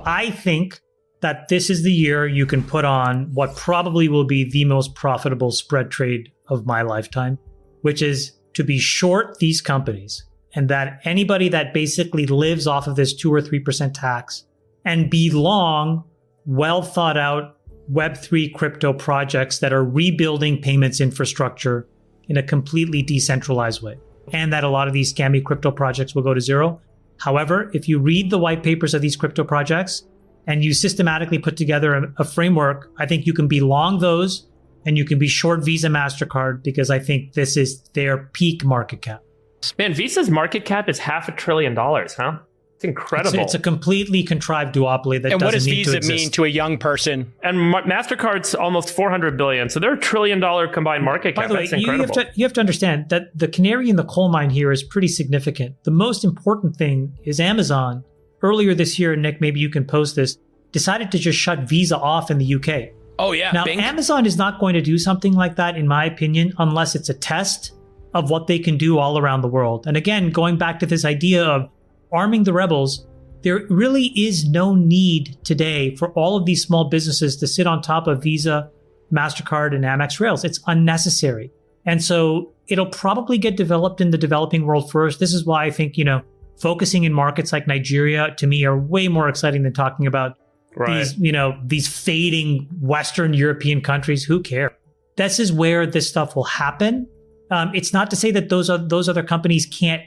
I think that this is the year you can put on what probably will be the most profitable spread trade of my lifetime, which is to be short these companies, and that anybody that basically lives off of this 2 or 3% tax, and be long well thought out Web3 crypto projects that are rebuilding payments infrastructure in a completely decentralized way, and that a lot of these scammy crypto projects will go to zero. However, if you read the white papers of these crypto projects and you systematically put together a framework, I think you can be long those and you can be short Visa, MasterCard, because I think this is their peak market cap. Man, Visa's market cap is $500 billion, huh? It's incredible. It's a completely contrived duopoly that and doesn't need to exist. And what does Visa mean to a young person? And MasterCard's almost $400 billion. So they're $1 trillion combined market cap. By the way, that's incredible. you have to understand that the canary in the coal mine here is pretty significant. The most important thing is Amazon, earlier this year, Nick, maybe you can post this, decided to just shut Visa off in the UK. Oh, yeah. Now, Bing. Amazon is not going to do something like that, in my opinion, unless it's a test of what they can do all around the world. And again, going back to this idea of arming the rebels, there really is no need today for all of these small businesses to sit on top of Visa, MasterCard, and Amex rails. It's unnecessary. And so it'll probably get developed in the developing world first. This is why I think, focusing in markets like Nigeria, to me, are way more exciting than talking about these fading Western European countries. Who care? This is where this stuff will happen. It's not to say that those other companies can't,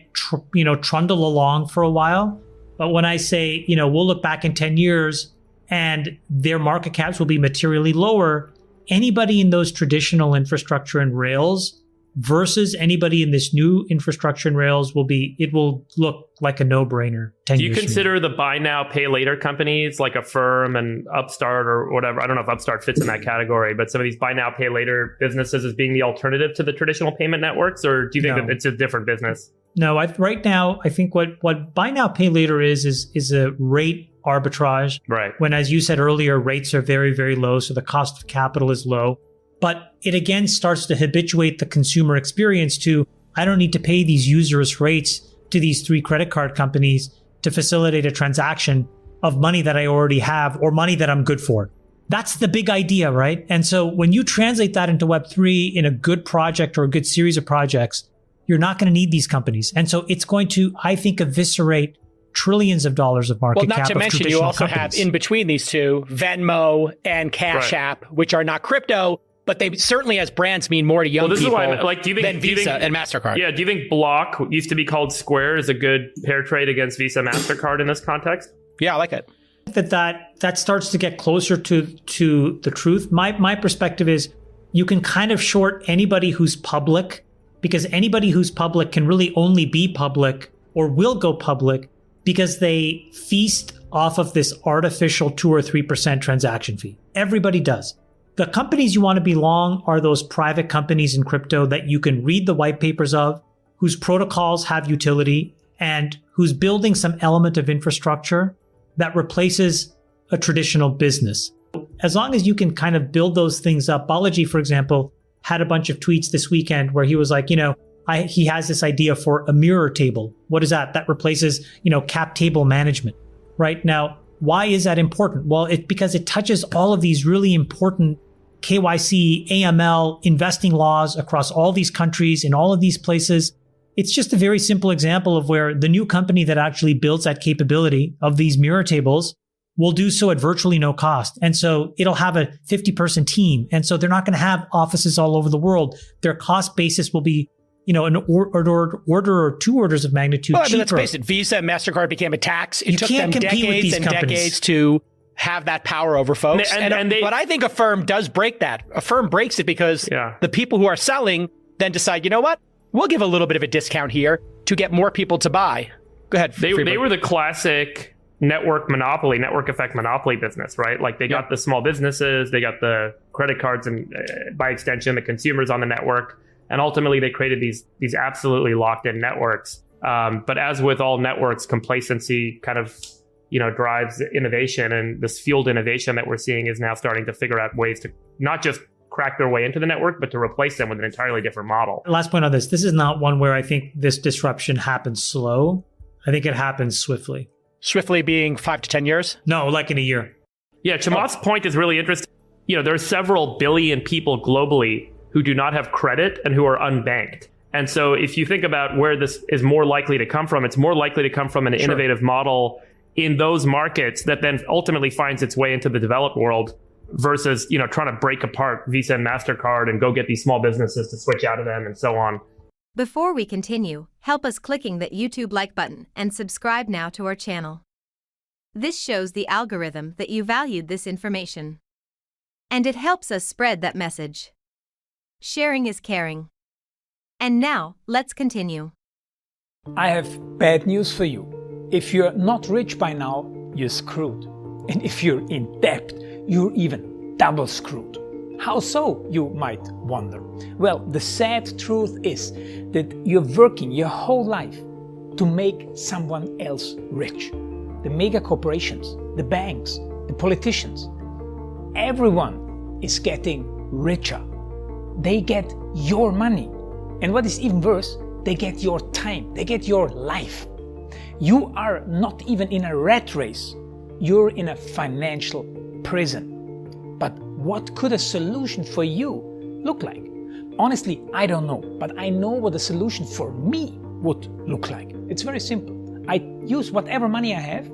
trundle along for a while. But when I say, we'll look back in 10 years and their market caps will be materially lower, anybody in those traditional infrastructure and rails versus anybody in this new infrastructure and rails it will look like a no-brainer 10 years. Do you consider the buy now, pay later companies like Affirm and Upstart or whatever? I don't know if Upstart fits in that category, but some of these buy now, pay later businesses as being the alternative to the traditional payment networks, or do you think that it's a different business? No, right now, I think what buy now, pay later is a rate arbitrage. Right. When, as you said earlier, rates are very, very low, so the cost of capital is low. But it again starts to habituate the consumer experience to, I don't need to pay these usurious rates to these 3 credit card companies to facilitate a transaction of money that I already have or money that I'm good for. That's the big idea, right? And so when you translate that into Web3 in a good project or a good series of projects, you're not going to need these companies. And so it's going to, I think, eviscerate trillions of dollars of market cap. Well, not to mention, you also companies. have in between these two, Venmo and Cash App, which are not crypto, but they certainly as brands mean more to young people than Visa and MasterCard. Yeah, do you think Block, used to be called Square, is a good pair trade against Visa, MasterCard in this context? Yeah, I like it. That starts to get closer to the truth. My perspective is you can kind of short anybody who's public, because anybody who's public can really only be public or will go public because they feast off of this artificial 2 or 3% transaction fee. Everybody does. The companies you want to be long are those private companies in crypto that you can read the white papers of, whose protocols have utility, and who's building some element of infrastructure that replaces a traditional business. As long as you can kind of build those things up. Balaji, for example, had a bunch of tweets this weekend where he was like, he has this idea for a mirror table. What is that? That replaces, cap table management. Right now, why is that important? Well, because it touches all of these really important KYC, AML, investing laws across all these countries in all of these places. It's just a very simple example of where the new company that actually builds that capability of these mirror tables will do so at virtually no cost. And so it'll have a 50-person team. And so they're not going to have offices all over the world. Their cost basis will be an order or 2 orders of magnitude cheaper. Let's face it, Visa and MasterCard became a tax. It took them decades and companies. Decades to have that power over folks. But I think Affirm does break that. Affirm breaks it because the people who are selling then decide, you know what? We'll give a little bit of a discount here to get more people to buy. Go ahead. They were the classic network effect monopoly business, right? Like they got the small businesses, they got the credit cards, and by extension, the consumers on the network. And ultimately, they created these absolutely locked-in networks. But as with all networks, complacency kind of drives innovation, and this fueled innovation that we're seeing is now starting to figure out ways to not just crack their way into the network, but to replace them with an entirely different model. Last point on this is not one where I think this disruption happens slow. I think it happens swiftly. Swiftly being 5 to 10 years? No, like in a year. Yeah, Chamath's point is really interesting. There are several billion people globally who do not have credit and who are unbanked. And so if you think about where this is more likely to come from, it's more likely to come from an innovative model in those markets that then ultimately finds its way into the developed world versus, trying to break apart Visa and MasterCard and go get these small businesses to switch out of them and so on. Before we continue, help us clicking that YouTube like button and subscribe now to our channel. This shows the algorithm that you valued this information. And it helps us spread that message. Sharing is caring. And now, let's continue. I have bad news for you. If you're not rich by now, you're screwed. And if you're in debt, you're even double screwed. How so, you might wonder? Well, the sad truth is that you're working your whole life to make someone else rich. The mega corporations, the banks, the politicians, everyone is getting richer. They get your money. And what is even worse, they get your time, they get your life. You are not even in a rat race, you're in a financial prison. But what could a solution for you look like? Honestly, I don't know, but I know what a solution for me would look like. It's very simple. I use whatever money I have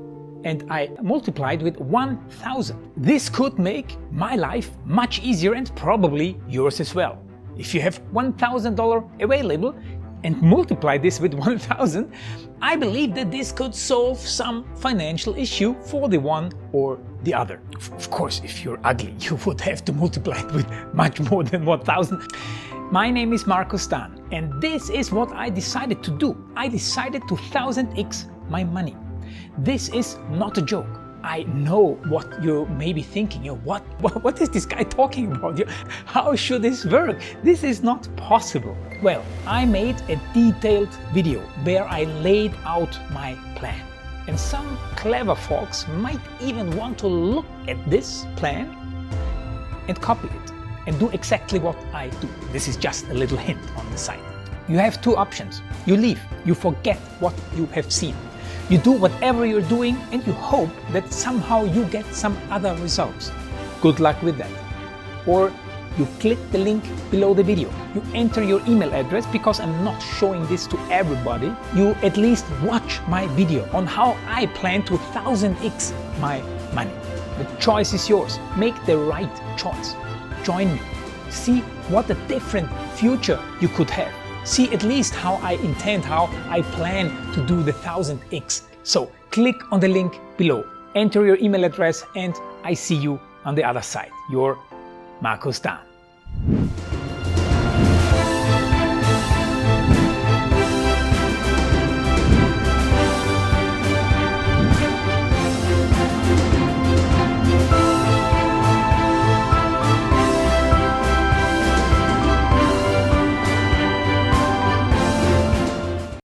and I multiply it with 1,000. This could make my life much easier and probably yours as well. If you have $1,000 available and multiply this with 1,000, I believe that this could solve some financial issue for the one or the other. Of course, if you're ugly, you would have to multiply it with much more than 1,000. My name is Markus Dan, and this is what I decided to do. I decided to 1000x my money. This is not a joke. I know what you may be thinking. What is this guy talking about? How should this work? This is not possible. Well, I made a detailed video where I laid out my plan. And some clever folks might even want to look at this plan and copy it and do exactly what I do. This is just a little hint on the side. You have two options. You leave, you forget what you have seen. You do whatever you're doing and you hope that somehow you get some other results. Good luck with that. Or you click the link below the video. You enter your email address because I'm not showing this to everybody. You at least watch my video on how I plan to 1000x my money. The choice is yours. Make the right choice. Join me. See what a different future you could have. See at least how I intend, how I plan to do the 1000x. So click on the link below, enter your email address, and I see you on the other side. Your Markus Dan.